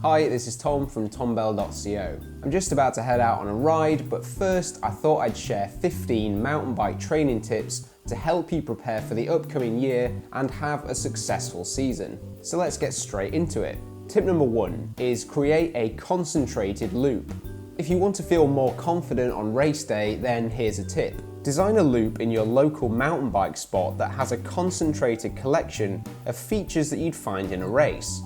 Hi, this is Tom from tombell.co. I'm just about to head out on a ride, but first I thought I'd share 15 mountain bike training tips to help you prepare for the upcoming year and have a successful season. So let's get straight into it. Tip number 1 is create a concentrated loop. If you want to feel more confident on race day, then here's a tip. Design a loop in your local mountain bike spot that has a concentrated collection of features that you'd find in a race.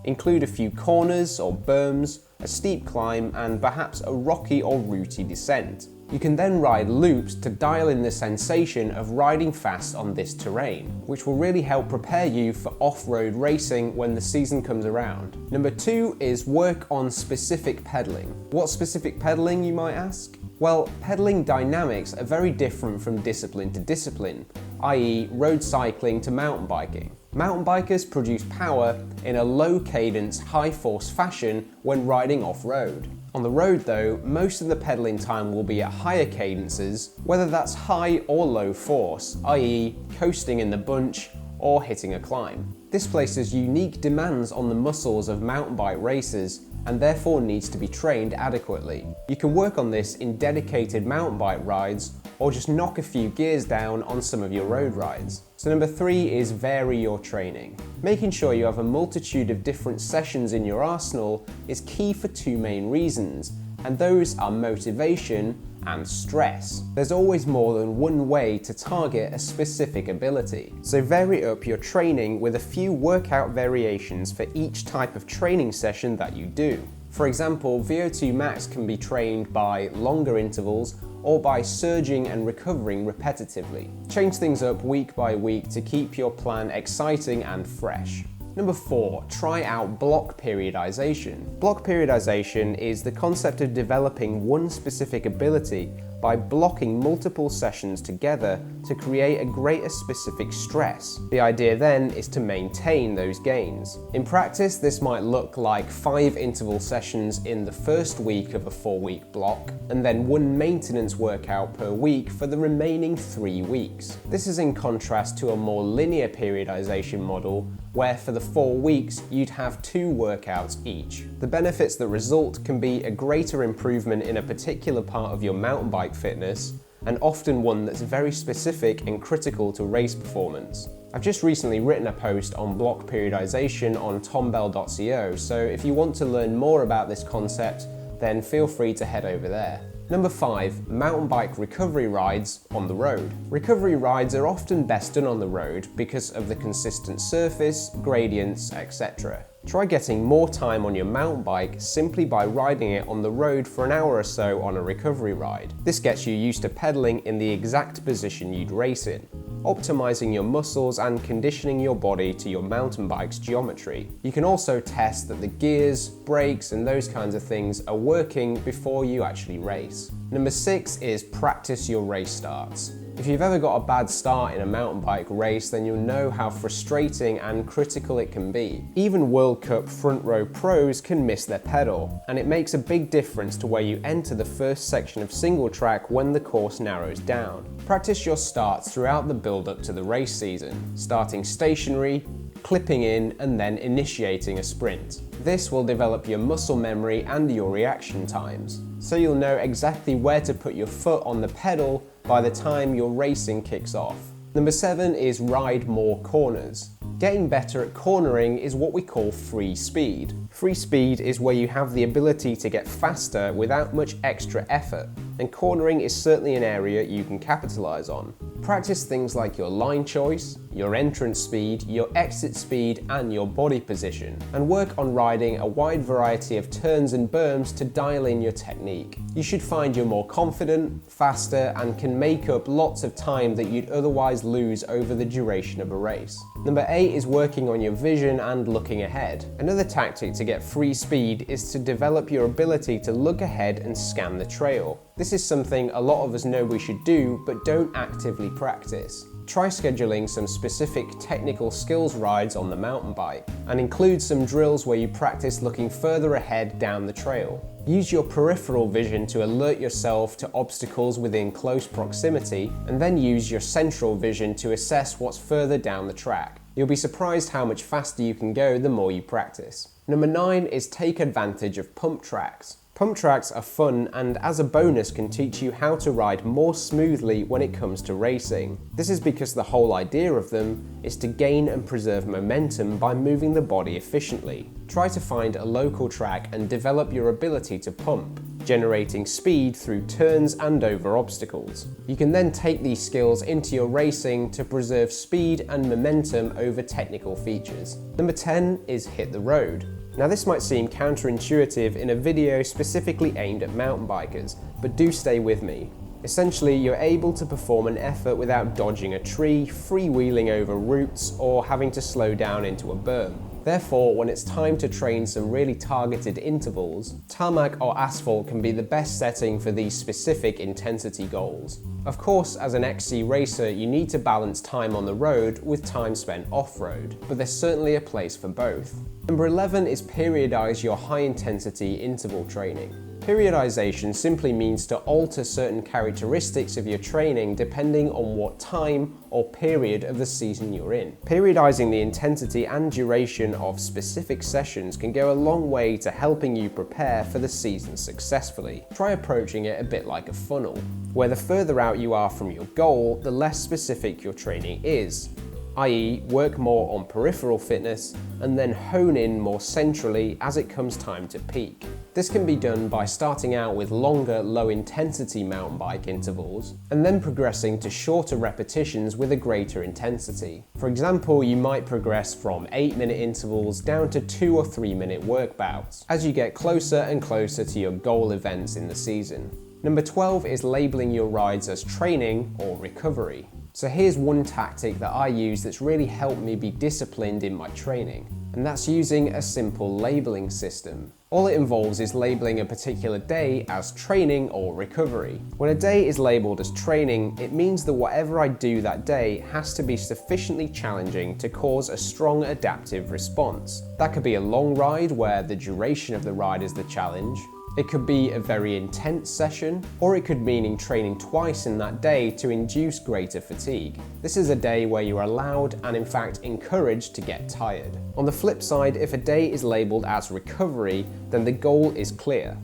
Include a few corners or berms, a steep climb, and perhaps a rocky or rooty descent. You can then ride loops to dial in the sensation of riding fast on this terrain, which will really help prepare you for off-road racing when the season comes around. Number 2 is work on specific pedaling. What specific pedaling, you might ask? Well, pedaling dynamics are very different from discipline to discipline, i.e. road cycling to mountain biking. Mountain bikers produce power in a low cadence, high force fashion when riding off-road. On the road though, most of the pedaling time will be at higher cadences, whether that's high or low force, i.e. coasting in the bunch or hitting a climb. This places unique demands on the muscles of mountain bike racers and therefore needs to be trained adequately. You can work on this in dedicated mountain bike rides or just knock a few gears down on some of your road rides. So number 3 is vary your training. Making sure you have a multitude of different sessions in your arsenal is key for 2 main reasons, and those are motivation and stress. There's always more than one way to target a specific ability, so vary up your training with a few workout variations for each type of training session that you do. For example, VO2 max can be trained by longer intervals or by surging and recovering repetitively. Change things up week by week to keep your plan exciting and fresh. Number 4, try out block periodization. Block periodization is the concept of developing one specific ability by blocking multiple sessions together to create a greater specific stress. The idea then is to maintain those gains. In practice, this might look like 5 interval sessions in the first week of a 4-week block, and then 1 maintenance workout per week for the remaining 3 weeks. This is in contrast to a more linear periodization model where for the 4 weeks you'd have 2 workouts each. The benefits that result can be a greater improvement in a particular part of your mountain bike fitness, and often one that's very specific and critical to race performance. I've just recently written a post on block periodization on tombell.co, so if you want to learn more about this concept, then feel free to head over there. Number 5, mountain bike recovery rides on the road. Recovery rides are often best done on the road because of the consistent surface, gradients, etc. Try getting more time on your mountain bike simply by riding it on the road for an hour or so on a recovery ride. This gets you used to pedaling in the exact position you'd race in, optimizing your muscles and conditioning your body to your mountain bike's geometry. You can also test that the gears, brakes, and those kinds of things are working before you actually race. Number 6 is practice your race starts. If you've ever got a bad start in a mountain bike race, then you'll know how frustrating and critical it can be. Even World Cup front row pros can miss their pedal, and it makes a big difference to where you enter the first section of single track when the course narrows down. Practice your starts throughout the build-up to the race season, starting stationary, clipping in, and then initiating a sprint. This will develop your muscle memory and your reaction times, so you'll know exactly where to put your foot on the pedal by the time your racing kicks off. Number 7 is ride more corners. Getting better at cornering is what we call free speed. Free speed is where you have the ability to get faster without much extra effort, and cornering is certainly an area you can capitalize on. Practice things like your line choice, your entrance speed, your exit speed, and your body position, and work on riding a wide variety of turns and berms to dial in your technique. You should find you're more confident, faster, and can make up lots of time that you'd otherwise lose over the duration of a race. Number 8 is working on your vision and looking ahead. Another tactic to get free speed is to develop your ability to look ahead and scan the trail. This is something a lot of us know we should do, but don't actively practice. Try scheduling some specific technical skills rides on the mountain bike, and include some drills where you practice looking further ahead down the trail. Use your peripheral vision to alert yourself to obstacles within close proximity, and then use your central vision to assess what's further down the track. You'll be surprised how much faster you can go the more you practice. Number 9 is take advantage of pump tracks. Pump tracks are fun and as a bonus can teach you how to ride more smoothly when it comes to racing. This is because the whole idea of them is to gain and preserve momentum by moving the body efficiently. Try to find a local track and develop your ability to pump, generating speed through turns and over obstacles. You can then take these skills into your racing to preserve speed and momentum over technical features. Number 10 is hit the road. Now this might seem counterintuitive in a video specifically aimed at mountain bikers, but do stay with me. Essentially, you're able to perform an effort without dodging a tree, freewheeling over roots, or having to slow down into a berm. Therefore, when it's time to train some really targeted intervals, tarmac or asphalt can be the best setting for these specific intensity goals. Of course, as an XC racer, you need to balance time on the road with time spent off-road, but there's certainly a place for both. Number 11 is periodize your high-intensity interval training. Periodization simply means to alter certain characteristics of your training depending on what time or period of the season you're in. Periodizing the intensity and duration of specific sessions can go a long way to helping you prepare for the season successfully. Try approaching it a bit like a funnel, where the further out you are from your goal, the less specific your training is. i.e., work more on peripheral fitness and then hone in more centrally as it comes time to peak. This can be done by starting out with longer, low-intensity mountain bike intervals and then progressing to shorter repetitions with a greater intensity. For example, you might progress from 8-minute intervals down to 2 or 3-minute work bouts as you get closer and closer to your goal events in the season. Number 12 is labeling your rides as training or recovery. So here's one tactic that I use that's really helped me be disciplined in my training, and that's using a simple labeling system. All it involves is labeling a particular day as training or recovery. When a day is labeled as training, it means that whatever I do that day has to be sufficiently challenging to cause a strong adaptive response. That could be a long ride where the duration of the ride is the challenge. It could be a very intense session, or it could mean training twice in that day to induce greater fatigue. This is a day where you are allowed and in fact encouraged to get tired. On the flip side, if a day is labelled as recovery, then the goal is clear.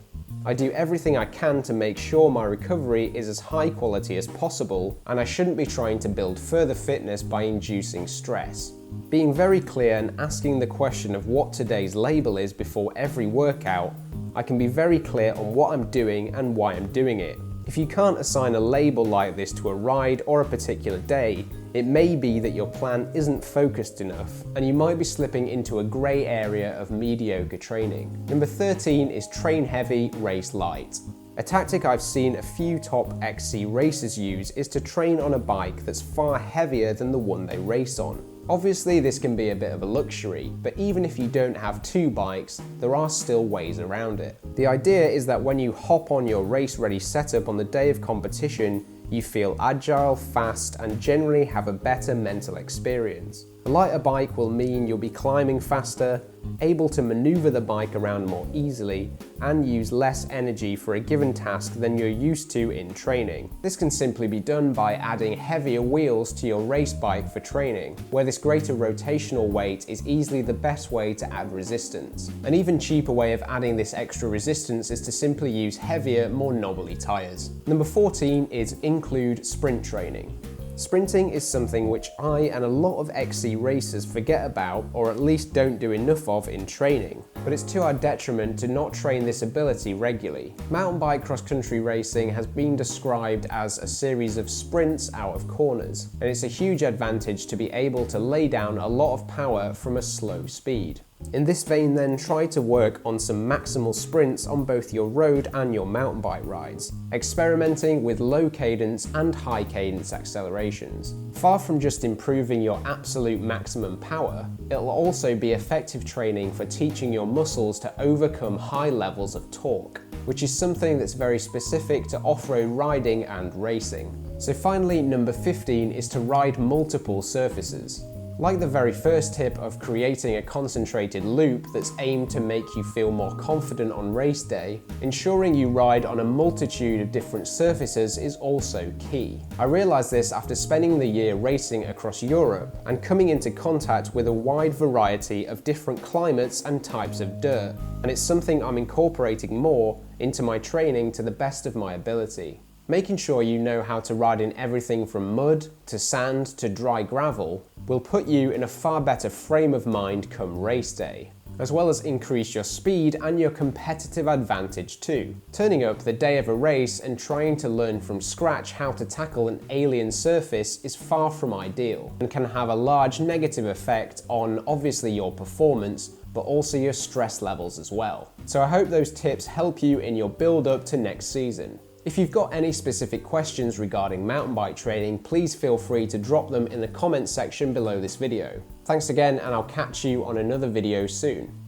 I do everything I can to make sure my recovery is as high quality as possible, and I shouldn't be trying to build further fitness by inducing stress. Being very clear and asking the question of what today's label is before every workout, I can be very clear on what I'm doing and why I'm doing it. If you can't assign a label like this to a ride or a particular day, it may be that your plan isn't focused enough and you might be slipping into a grey area of mediocre training. Number 13 is train heavy, race light. A tactic I've seen a few top XC racers use is to train on a bike that's far heavier than the one they race on. Obviously this can be a bit of a luxury, but even if you don't have two bikes, there are still ways around it. The idea is that when you hop on your race-ready setup on the day of competition, you feel agile, fast, and generally have a better mental experience. A lighter bike will mean you'll be climbing faster, able to maneuver the bike around more easily, and use less energy for a given task than you're used to in training. This can simply be done by adding heavier wheels to your race bike for training, where this greater rotational weight is easily the best way to add resistance. An even cheaper way of adding this extra resistance is to simply use heavier, more knobbly tyres. Number 14 is include sprint training. Sprinting is something which I and a lot of XC racers forget about, or at least don't do enough of in training. But it's to our detriment to not train this ability regularly. Mountain bike cross-country racing has been described as a series of sprints out of corners, and it's a huge advantage to be able to lay down a lot of power from a slow speed. In this vein then, try to work on some maximal sprints on both your road and your mountain bike rides, experimenting with low cadence and high cadence accelerations. Far from just improving your absolute maximum power, it'll also be effective training for teaching your muscles to overcome high levels of torque, which is something that's very specific to off-road riding and racing. So finally, number 15 is to ride multiple surfaces. Like the very first tip of creating a concentrated loop that's aimed to make you feel more confident on race day, ensuring you ride on a multitude of different surfaces is also key. I realised this after spending the year racing across Europe and coming into contact with a wide variety of different climates and types of dirt, and it's something I'm incorporating more into my training to the best of my ability. Making sure you know how to ride in everything from mud to sand to dry gravel will put you in a far better frame of mind come race day, as well as increase your speed and your competitive advantage too. Turning up the day of a race and trying to learn from scratch how to tackle an alien surface is far from ideal and can have a large negative effect on obviously your performance, but also your stress levels as well. So I hope those tips help you in your build up to next season. If you've got any specific questions regarding mountain bike training, please feel free to drop them in the comments section below this video. Thanks again, and I'll catch you on another video soon.